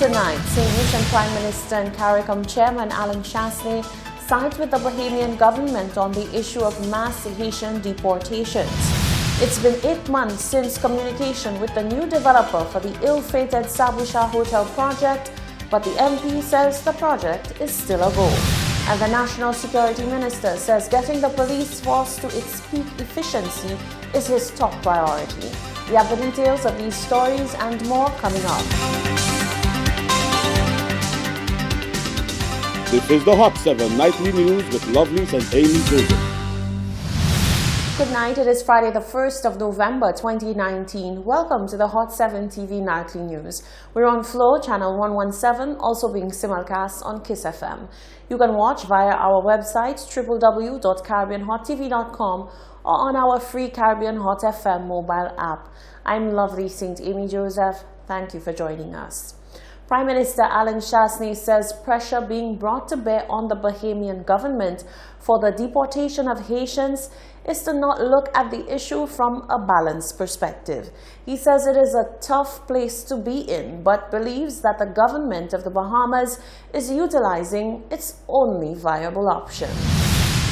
Tonight, St. Lucian Prime Minister and CARICOM Chairman Alan Chastanet sides with the Bahamian government on the issue of mass Haitian deportations. It's been 8 months since communication with the new developer for the ill-fated Sabusha Hotel project, but the MP says the project is still a go. And the National Security Minister says getting the police force to its peak efficiency is his top priority. We have the details of these stories and more coming up. This is the Hot 7 Nightly News with Lovelace and Amy Joseph. Good night. It is Friday the 1st of November 2019. Welcome to the Hot 7 TV Nightly News. We're on Flow, channel 117, also being simulcast on Kiss FM. You can watch via our website www.caribbeanhottv.com or on our free Caribbean Hot FM mobile app. I'm lovely St. Amy Joseph. Thank you for joining us. Prime Minister Alan Chastanet says pressure being brought to bear on the Bahamian government for the deportation of Haitians is to not look at the issue from a balanced perspective. He says it is a tough place to be in, but believes that the government of the Bahamas is utilizing its only viable option.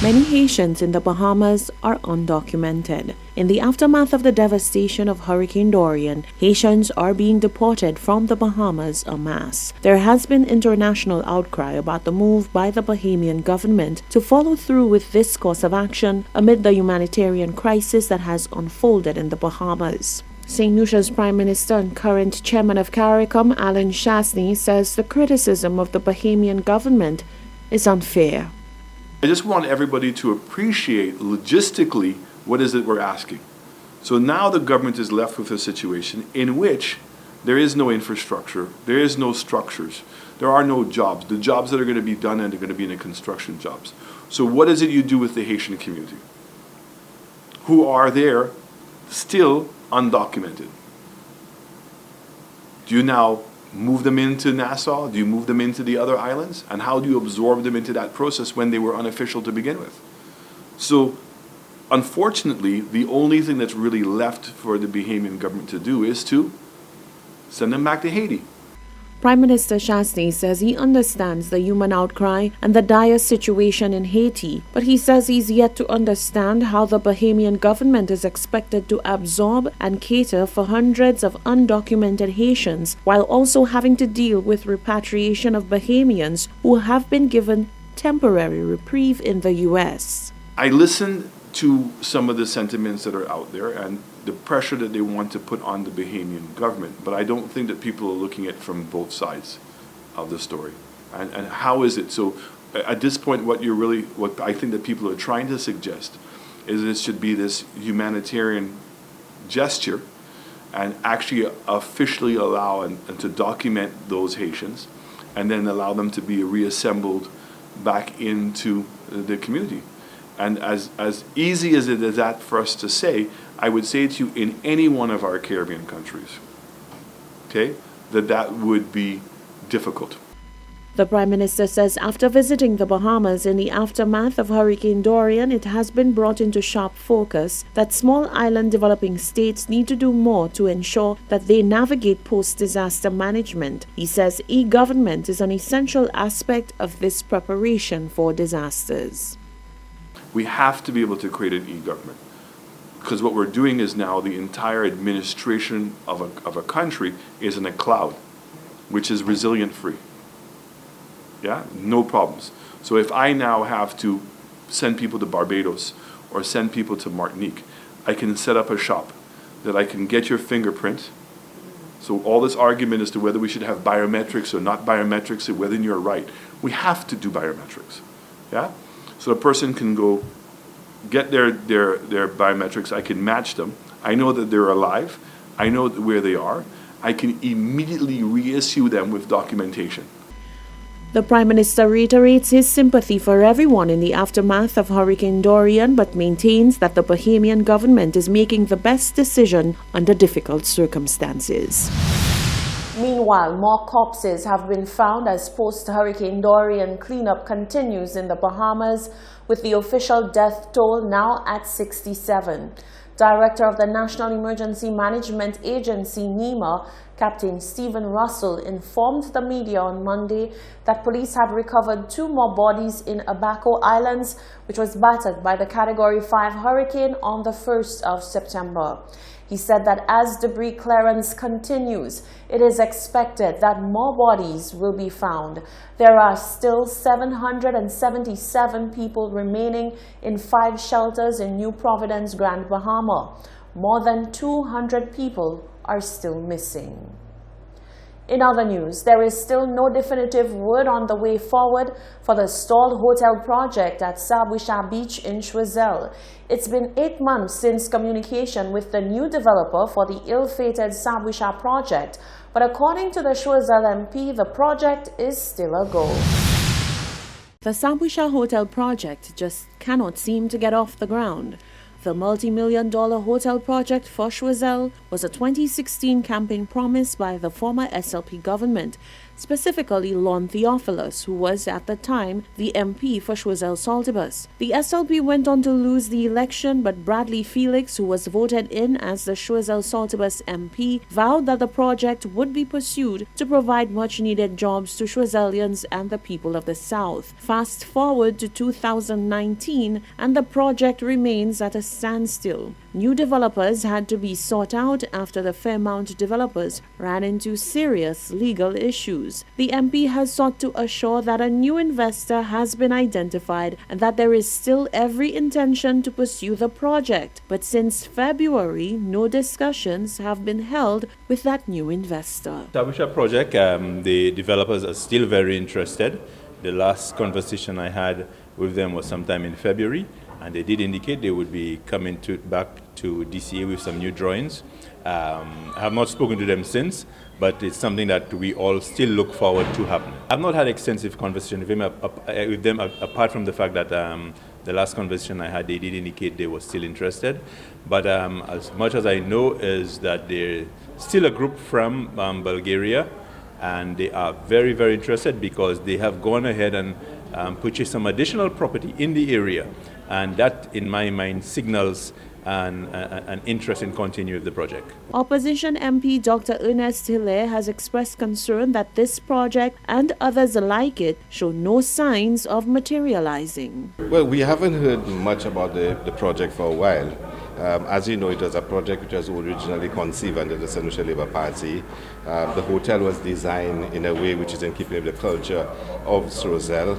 Many Haitians in the Bahamas are undocumented. In the aftermath of the devastation of Hurricane Dorian, Haitians are being deported from the Bahamas en masse. There has been international outcry about the move by the Bahamian government to follow through with this course of action amid the humanitarian crisis that has unfolded in the Bahamas. St. Lucia's Prime Minister and current Chairman of CARICOM, Alan Chastanet, says the criticism of the Bahamian government is unfair. I just want everybody to appreciate logistically what is it we're asking. So now the government is left with a situation in which there is no infrastructure, there is no structures, there are no jobs. The jobs that are going to be done and they're going to be in the construction jobs. So what is it you do with the Haitian community who are there still undocumented? Do you now move them into Nassau? Do you move them into the other islands? And how do you absorb them into that process when they were unofficial to begin with? So, unfortunately, the only thing that's really left for the Bahamian government to do is to send them back to Haiti. Prime Minister Chastanet says he understands the human outcry and the dire situation in Haiti, but he says he's yet to understand how the Bahamian government is expected to absorb and cater for hundreds of undocumented Haitians while also having to deal with repatriation of Bahamians who have been given temporary reprieve in the U.S. I listened to some of the sentiments that are out there and the pressure that they want to put on the Bahamian government, but I don't think that people are looking at it from both sides of the story. And how is it? So at this point, what I think that people are trying to suggest is this should be this humanitarian gesture and actually officially allow and to document those Haitians and then allow them to be reassembled back into the community. And as easy as it is that for us to say, I would say to you in any one of our Caribbean countries, okay, that would be difficult. The Prime Minister says after visiting the Bahamas in the aftermath of Hurricane Dorian, it has been brought into sharp focus that small island developing states need to do more to ensure that they navigate post-disaster management. He says e-government is an essential aspect of this preparation for disasters. We have to be able to create an e-government because what we're doing is now the entire administration of a country is in a cloud, which is resilient free. Yeah, no problems. So if I now have to send people to Barbados or send people to Martinique, I can set up a shop that I can get your fingerprint. So all this argument as to whether we should have biometrics or not biometrics or whether you're right, we have to do biometrics. Yeah? So the person can go get their biometrics, I can match them. I know that they're alive. I know where they are. I can immediately reissue them with documentation. The Prime Minister reiterates his sympathy for everyone in the aftermath of Hurricane Dorian, but maintains that the Bahamian government is making the best decision under difficult circumstances. Meanwhile, more corpses have been found as post-Hurricane Dorian cleanup continues in the Bahamas, with the official death toll now at 67. Director of the National Emergency Management Agency, NEMA, Captain Stephen Russell informed the media on Monday that police have recovered 2 more bodies in Abaco Islands, which was battered by the Category 5 hurricane on the 1st of September. He said that as debris clearance continues, it is expected that more bodies will be found. There are still 777 people remaining in 5 shelters in New Providence, Grand Bahama. More than 200 people are still missing. In other news, there is still no definitive word on the way forward for the stalled hotel project at Sabuisha Beach in Choiseul. It's been 8 months since communication with the new developer for the ill-fated Sabuisha project, but according to the Choiseul MP, the project is still a go. The Sabuisha Hotel project just cannot seem to get off the ground. The multi-million-dollar hotel project for Choiseul was a 2016 campaign promise by the former SLP government, specifically Lon Theophilus, who was at the time the MP for Choiseul Saltibus. The SLP went on to lose the election, but Bradley Felix, who was voted in as the Choiseul Saltibus MP, vowed that the project would be pursued to provide much-needed jobs to Choiseulians and the people of the South. Fast forward to 2019, and the project remains at a standstill. New developers had to be sought out after the Fairmount developers ran into serious legal issues. The MP has sought to assure that a new investor has been identified and that there is still every intention to pursue the project. But since February, no discussions have been held with that new investor. Sabuisha project, the developers are still very interested. The last conversation I had with them was sometime in February, and they did indicate they would be coming back to DCA with some new drawings. I have not spoken to them since, but it's something that we all still look forward to happening. I've not had extensive conversation with them apart from the fact that the last conversation I had, they did indicate they were still interested. But as much as I know is that they're still a group from Bulgaria, and they are very, very interested because they have gone ahead and purchased some additional property in the area. And that, in my mind, signals an interest in continuing the project. Opposition MP Dr. Ernest Hilaire has expressed concern that this project and others like it show no signs of materializing. Well, we haven't heard much about the project for a while. As you know, it was a project which was originally conceived under the St. Lucia Labour Party. The hotel was designed in a way which is in keeping with the culture of Choiseul.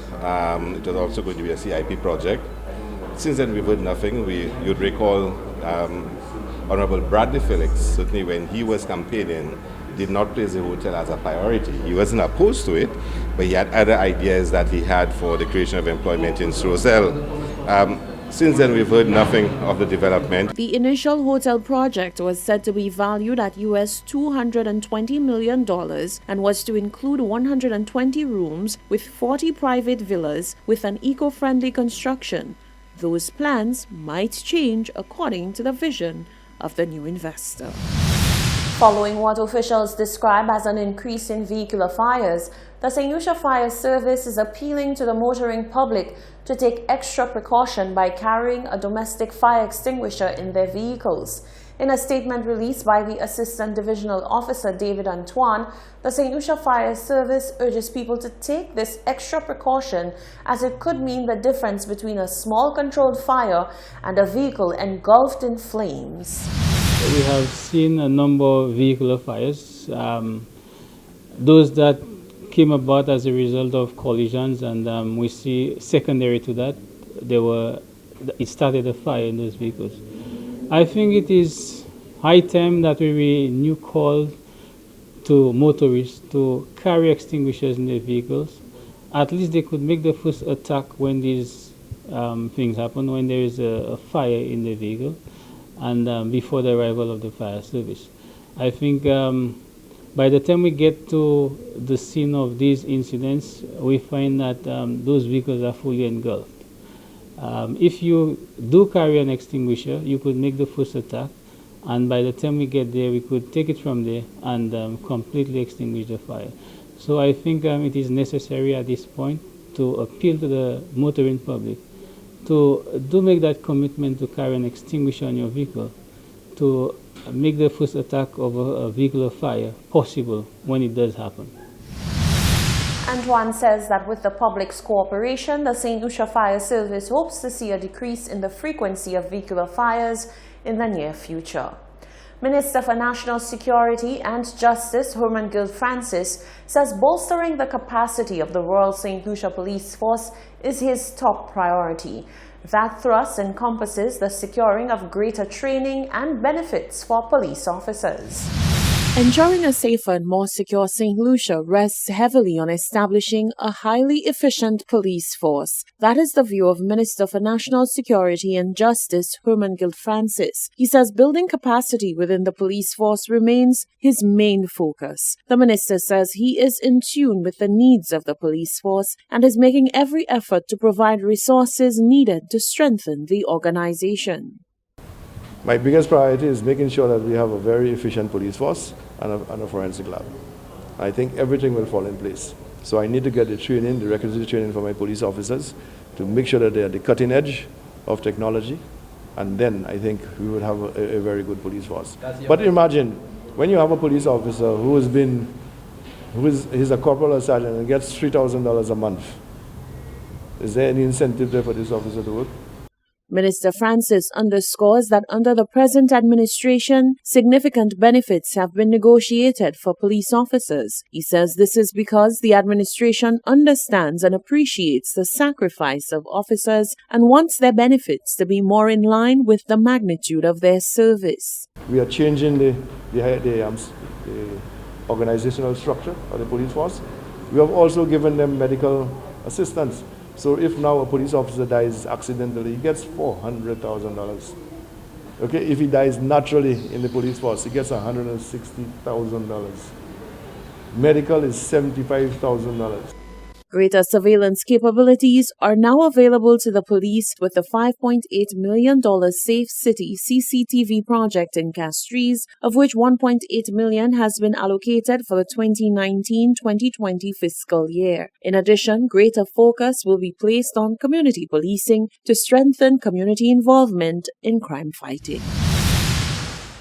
It was also going to be a CIP project. Since then, we've heard nothing. You'd recall Honorable Bradley Felix, certainly when he was campaigning, did not place the hotel as a priority. He wasn't opposed to it, but he had other ideas that he had for the creation of employment in Choiseul. Since then, we've heard nothing of the development. The initial hotel project was said to be valued at US $220 million and was to include 120 rooms with 40 private villas with an eco-friendly construction. Those plans might change according to the vision of the new investor. Following what officials describe as an increase in vehicular fires, the St. Lucia Fire Service is appealing to the motoring public to take extra precaution by carrying a domestic fire extinguisher in their vehicles. In a statement released by the Assistant Divisional Officer David Antoine, the St. Lucia Fire Service urges people to take this extra precaution as it could mean the difference between a small controlled fire and a vehicle engulfed in flames. We have seen a number of vehicular fires, those that came about as a result of collisions, and we see secondary to that, it started a fire in those vehicles. I think it is high time that we renew call to motorists to carry extinguishers in their vehicles. At least they could make the first attack when these things happen, when there is a fire in the vehicle, and before the arrival of the fire service. I think by the time we get to the scene of these incidents, we find that those vehicles are fully engulfed. If you do carry an extinguisher, you could make the first attack, and by the time we get there, we could take it from there and completely extinguish the fire. So I think it is necessary at this point to appeal to the motoring public to do make that commitment to carry an extinguisher on your vehicle, to make the first attack of a vehicle of fire possible when it does happen. Antoine says that with the public's cooperation, the St. Lucia Fire Service hopes to see a decrease in the frequency of vehicular fires in the near future. Minister for National Security and Justice Herman Gil-Francis says bolstering the capacity of the Royal St. Lucia Police Force is his top priority. That thrust encompasses the securing of greater training and benefits for police officers. Ensuring a safer and more secure St. Lucia rests heavily on establishing a highly efficient police force. That is the view of Minister for National Security and Justice Herman Gil-Francis. He says building capacity within the police force remains his main focus. The minister says he is in tune with the needs of the police force and is making every effort to provide resources needed to strengthen the organization. My biggest priority is making sure that we have a very efficient police force and a forensic lab. I think everything will fall in place. So I need to get the training, the requisite training for my police officers to make sure that they are the cutting edge of technology, and then I think we would have a very good police force. But imagine when you have a police officer he's a corporal or sergeant and gets $3,000 a month. Is there any incentive there for this officer to work? Minister Francis underscores that under the present administration, significant benefits have been negotiated for police officers. He says this is because the administration understands and appreciates the sacrifice of officers and wants their benefits to be more in line with the magnitude of their service. We are changing the organizational structure of the police force. We have also given them medical assistance. So if now a police officer dies accidentally, he gets $400,000. Okay, if he dies naturally in the police force, he gets $160,000. Medical is $75,000. Greater surveillance capabilities are now available to the police with the $5.8 million Safe City CCTV project in Castries, of which $1.8 million has been allocated for the 2019-2020 fiscal year. In addition, greater focus will be placed on community policing to strengthen community involvement in crime fighting.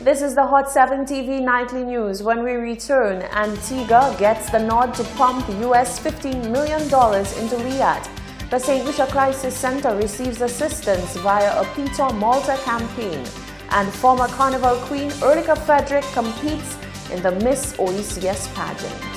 This is the Hot 7 TV Nightly News. When we return, Antigua gets the nod to pump US $15 million into Riyadh. The St. Lucia Crisis Center receives assistance via a Peter Malta campaign. And former Carnival Queen Erika Frederick competes in the Miss OECS pageant.